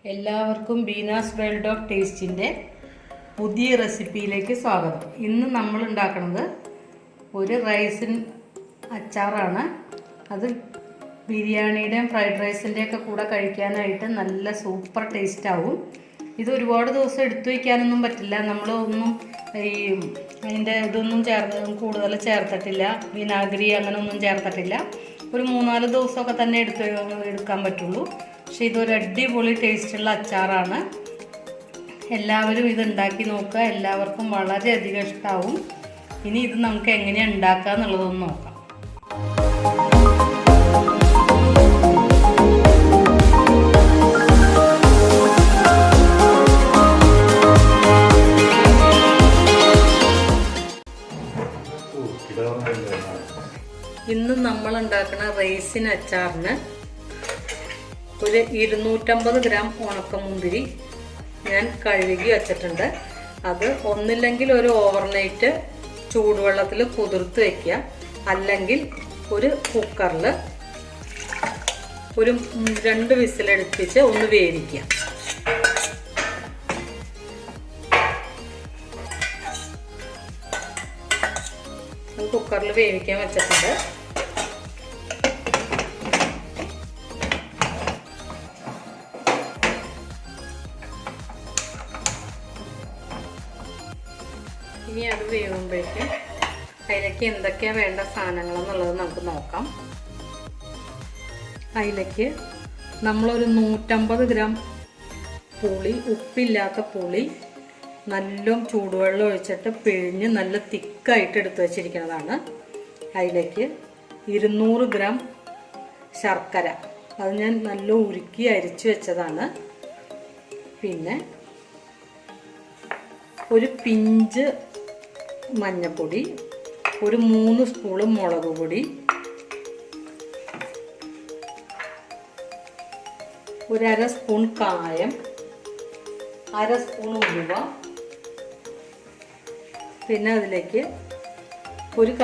എല്ലാവർക്കും Beena's world of ടേസ്റ്റിൻ്റെ പുതിയ റെസിപ്പിയിലേക്ക് സ്വാഗതം. ഇന്ന് നമ്മൾ ഉണ്ടാക്കുന്നത് ഒരു റൈസിൻ അച്ചാറാണ്. അത് ബിരിയാണിയുടെയും ഫ്രൈഡ് റൈസിൻ്റെയൊക്കെ കൂടെ കഴിക്കാനായിട്ട് നല്ല സൂപ്പർ ടേസ്റ്റ് ആവും. ഇത് ഒരുപാട് ദിവസം എടുത്തു വയ്ക്കാനൊന്നും പറ്റില്ല. നമ്മളൊന്നും അതിൻ്റെ ഇതൊന്നും കൂടുതൽ ചേർത്തിട്ടില്ല, വിനാഗിരി അങ്ങനെ ഒന്നും ചേർത്തിട്ടില്ല. ഒരു 3-4 ദിവസമൊക്കെ തന്നെ എടുക്കാൻ പറ്റുള്ളൂ. പക്ഷെ ഇതൊരു അടിപൊളി ടേസ്റ്റുള്ള അച്ചാറാണ്. എല്ലാവരും ഇത് ഉണ്ടാക്കി നോക്കുക. എല്ലാവർക്കും വളരെയധികം ഇഷ്ടമാവും. ഇനി ഇത് നമുക്ക് എങ്ങനെയാണ് ഉണ്ടാക്കുക എന്നുള്ളതൊന്ന് നോക്കാം. ഇന്ന് നമ്മൾ ഉണ്ടാക്കുന്ന റൈസിൻ അച്ചാറിന് ഒരു 250 ഗ്രാം ഉണക്കമുന്തിരി ഞാൻ കഴുകി വച്ചിട്ടുണ്ട്. അത് ഒന്നില്ലെങ്കിൽ ഒരു ഓവർനൈറ്റ് ചൂടുവെള്ളത്തിൽ കുതിർത്ത് വയ്ക്കുക, അല്ലെങ്കിൽ ഒരു കുക്കറിൽ ഒരു 2 വിസിലടുപ്പിച്ച് ഒന്ന് വേവിക്കുക. കുക്കറിൽ വേവിക്കാൻ വെച്ചിട്ടുണ്ട്. ഇനി അത് വേവുമ്പോഴേക്കും അതിലേക്ക് എന്തൊക്കെയാണ് വേണ്ട സാധനങ്ങളെന്നുള്ളത് നമുക്ക് നോക്കാം. അതിലേക്ക് നമ്മളൊരു 150 ഗ്രാം പുളി, ഉപ്പില്ലാത്ത പുളി നല്ലോണം ചൂടുവെള്ളം ഒഴിച്ചിട്ട് പിഴിഞ്ഞ് നല്ല തിക്കായിട്ട് എടുത്ത് വെച്ചിരിക്കുന്നതാണ്. അതിലേക്ക് 200 ഗ്രാം ശർക്കര, അത് ഞാൻ നല്ല ഉരുക്കി അരിച്ചു വെച്ചതാണ്. പിന്നെ ഒരു പിഞ്ച് മഞ്ഞൾപ്പൊടി, ഒരു 3 സ്പൂൺ മുളക് പൊടി, ഒരു 1/2 സ്പൂൺ കായം, 1/2 സ്പൂൺ ഉലുവ, പിന്നെ അതിലേക്ക് ഒരു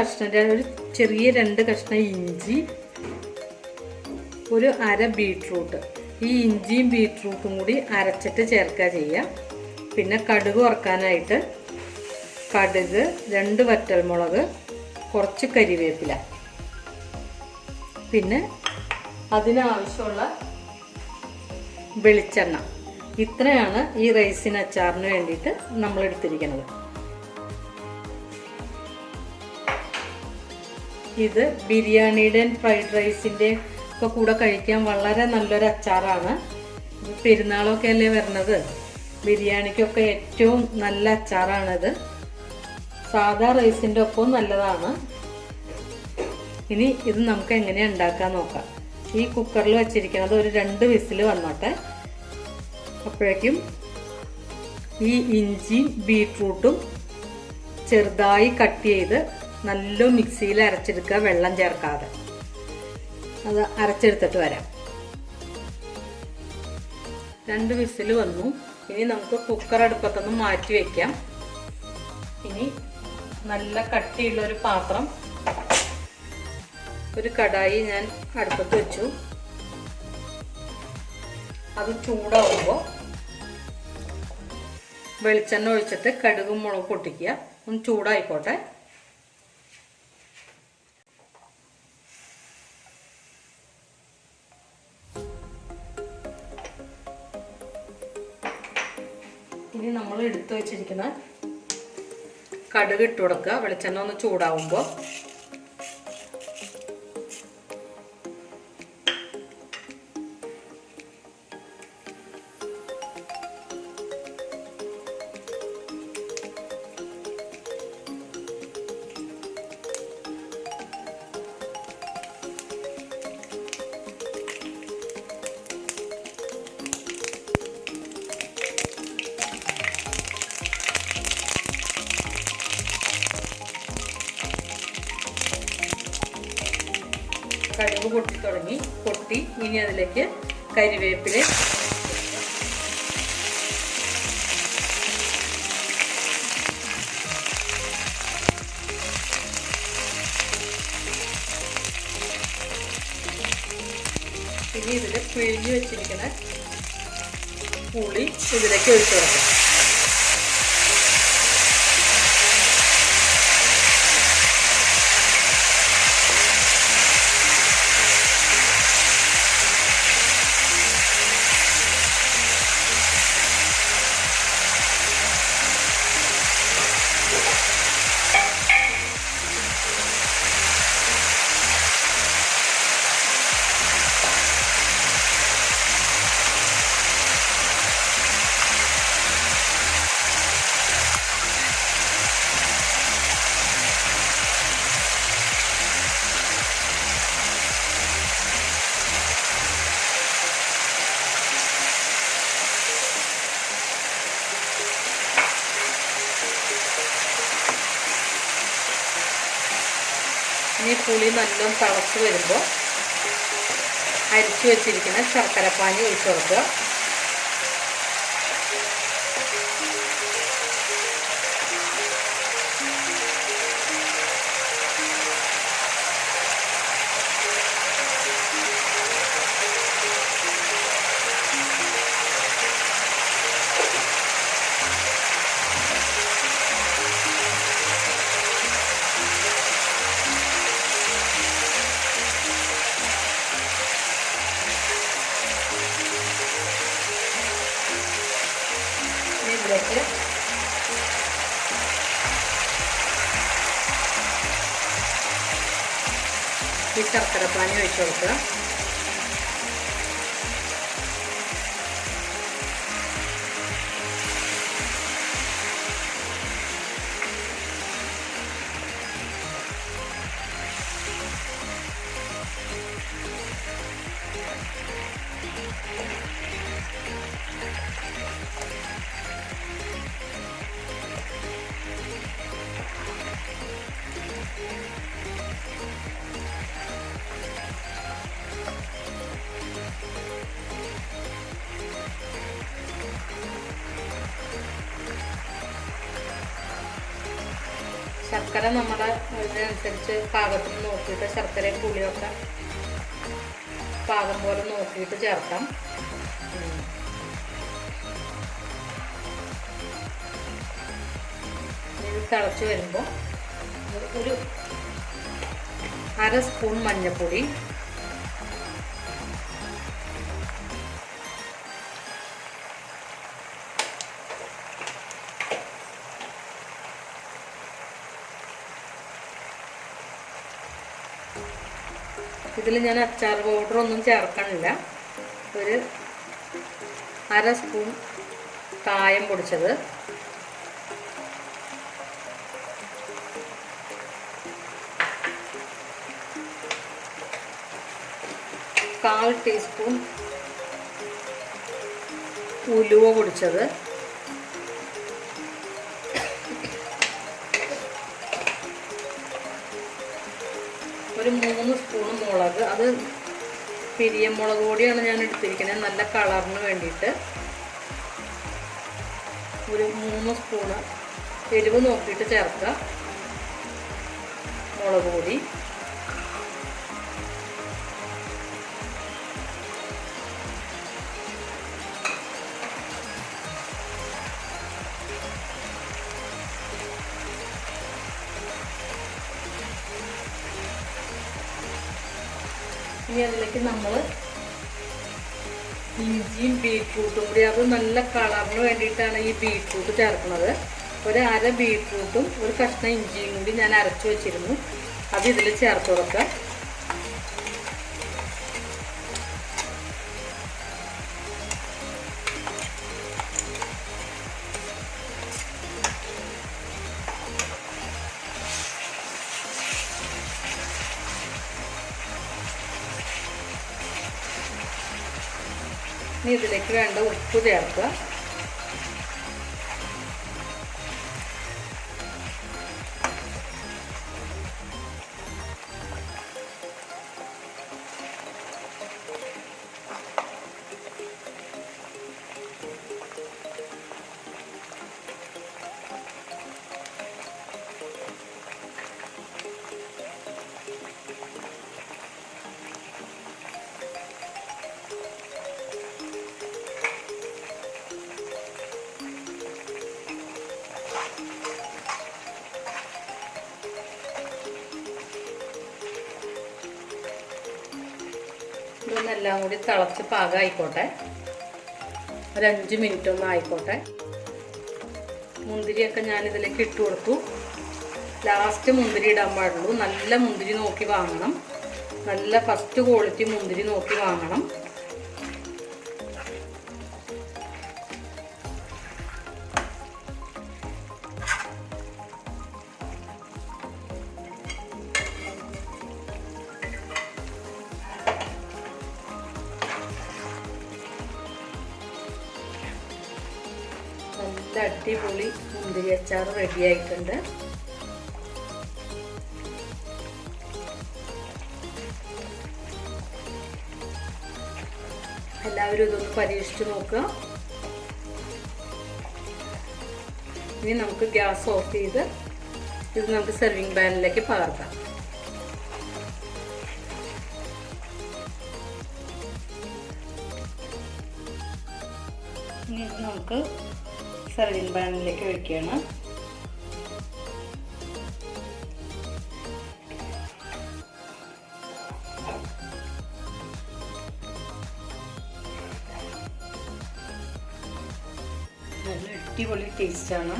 ചെറിയ 2 കഷ്ണം ഇഞ്ചി, ഒരു 1/2 ബീട്രൂട്ട്. ഈ ഇഞ്ചിയും ബീട്രൂട്ടും കൂടി അരച്ചിട്ട് ചേർക്കുക ചെയ്യുക. പിന്നെ കടുക് വറുക്കാനായിട്ട് കടുക്, 2 വറ്റൽമുളക്, കുറച്ച് കരിവേപ്പില, പിന്നെ അതിനാവശ്യമുള്ള വെളിച്ചെണ്ണ. ഇത്രയാണ് ഈ റൈസിൻ അച്ചാറിന് വേണ്ടിയിട്ട് നമ്മൾ എടുത്തിരിക്കുന്നത്. ഇത് ബിരിയാണിയുടെയും ഫ്രൈഡ് റൈസിൻ്റെ ഒക്കെ കൂടെ കഴിക്കാൻ വളരെ നല്ലൊരു അച്ചാറാണ്. പെരുന്നാളൊക്കെ അല്ലേ വരുന്നത്, ബിരിയാണിക്കൊക്കെ ഏറ്റവും നല്ല അച്ചാറാണിത്. സാധാ റൈസിൻ്റെ ഒപ്പം നല്ലതാണ്. ഇനി ഇത് നമുക്ക് എങ്ങനെയാണ് ഉണ്ടാക്കാൻ നോക്കാം. ഈ കുക്കറിൽ വെച്ചിരിക്കുന്നത് ഒരു 2 വിസിൽ വന്നോട്ടെ. അപ്പോഴേക്കും ഈ ഇഞ്ചിയും ബീട്രൂട്ടും ചെറുതായി കട്ട് ചെയ്ത് നല്ല മിക്സിയിൽ അരച്ചെടുക്കുക, വെള്ളം ചേർക്കാതെ. അത് അരച്ചെടുത്തിട്ട് വരാം. 2 വിസിൽ വന്നു. ഇനി നമുക്ക് കുക്കർ അടുപ്പത്തൊന്ന് മാറ്റി വയ്ക്കാം. ഇനി നല്ല കട്ടിയുള്ള ഒരു പാത്രം, ഒരു കടായി ഞാൻ അടുപ്പത്ത് വെച്ചു. അത് ചൂടാവുമ്പോൾ വെളിച്ചെണ്ണ ഒഴിച്ചിട്ട് കടുകും മുളകും പൊട്ടിക്കുക. ഒന്ന് ചൂടായിക്കോട്ടെ. ഇനി നമ്മൾ എടുത്തു വെച്ചിരിക്കുന്ന കടുക് ഇട്ട് കൊടുക്കുക. വെളിച്ചെണ്ണ ഒന്ന് ചൂടാവുമ്പോൾ കടുക് പൊട്ടി. ഇനി അതിലേക്ക് കരിവേപ്പില, ഇനി ഇതിൽ പിഴിഞ്ഞ് വെച്ചിരിക്കുന്ന പുളി ഇതിലേക്ക് ഒഴിച്ചു കൊടുക്കാം. ഇനി പുളി നല്ലോണം തിളച്ച് വരുമ്പോൾ അരിച്ചു വെച്ചിരിക്കുന്ന ശർക്കരപ്പാനി ഒഴിച്ചു കൊടുക്കുക. ഇതിലേക്ക് ഈ ശർക്കരപ്പാനി ഒഴിച്ചു കൊടുക്കുക. ശർക്കര നമ്മുടെ ഇതിനനുസരിച്ച് പാകത്തിന് നോക്കിയിട്ട് ശർക്കരയും പുളിയൊക്കെ പാകം പോലെ നോക്കിയിട്ട് ചേർക്കാം. ഇത് തിളച്ച് വരുമ്പോൾ ഒരു അര സ്പൂൺ മഞ്ഞൾപ്പൊടി, ഇതിൽ ഞാൻ അച്ചാർ പൗഡർ ഒന്നും ചേർക്കണില്ല. ഒരു അര സ്പൂൺ കായം പൊടിച്ചത്, കാൽ ടീസ്പൂൺ ഉലുവ പൊടിച്ചത്, ഒരു 3 സ്പൂൺ മുളക്, അത് പിരിയമുളക് പൊടിയാണ് ഞാൻ എടുത്തിരിക്കുന്നത് നല്ല കളറിന് വേണ്ടിയിട്ട്. ഒരു 3 സ്പൂണ് എരിവ് നോക്കിയിട്ട് ചേർക്കുക മുളക് പൊടി. ഇനി അതിലേക്ക് നമ്മൾ ഇഞ്ചിയും ബീറ്റ്റൂട്ടും കൂടി, അത് നല്ല കളറിന് വേണ്ടിയിട്ടാണ് ഈ ബീറ്റ്റൂട്ട് ചേർക്കുന്നത്. ഒരു അര ബീറ്റ്റൂട്ടും ഒരു കഷ്ണം ഇഞ്ചിയും കൂടി ഞാൻ അരച്ചു വെച്ചിരുന്നു, അത് ഇതിൽ ചേർത്ത് കൊടുക്കുക. ഇനി ഇതിലേക്ക് വേണ്ട ഉപ്പ് ചേർക്കുക. ഇതൊന്ന് എല്ലാം കൂടി തിളച്ച് പാകമായിക്കോട്ടെ. ഒരു 5 മിനിറ്റ് ഒന്ന് ആയിക്കോട്ടെ. മുന്തിരിയൊക്കെ ഞാനിതിലേക്ക് ഇട്ട് കൊടുത്തു. ലാസ്റ്റ് മുന്തിരി ഇടാൻ പാടുള്ളൂ. നല്ല മുന്തിരി നോക്കി വാങ്ങണം. നല്ല ഫസ്റ്റ് ക്വാളിറ്റി മുന്തിരി നോക്കി വാങ്ങണം. നല്ല അടിപൊളി മുന്തിരി അച്ചാർ റെഡി ആയിട്ടുണ്ട്. എല്ലാവരും ഇതൊന്ന് പരീക്ഷിച്ച് നോക്കുക. ഇനി നമുക്ക് ഗ്യാസ് ഓഫ് ചെയ്ത് ഇത് നമുക്ക് സെർവിങ് പാനിലേക്ക് പകർത്താം. ഇനി ഇത് നമുക്ക് സെർവിങ് പാനിലേക്ക് ഒഴിക്കുകയാണ്. നല്ല അടിപൊളി ടേസ്റ്റാണ്.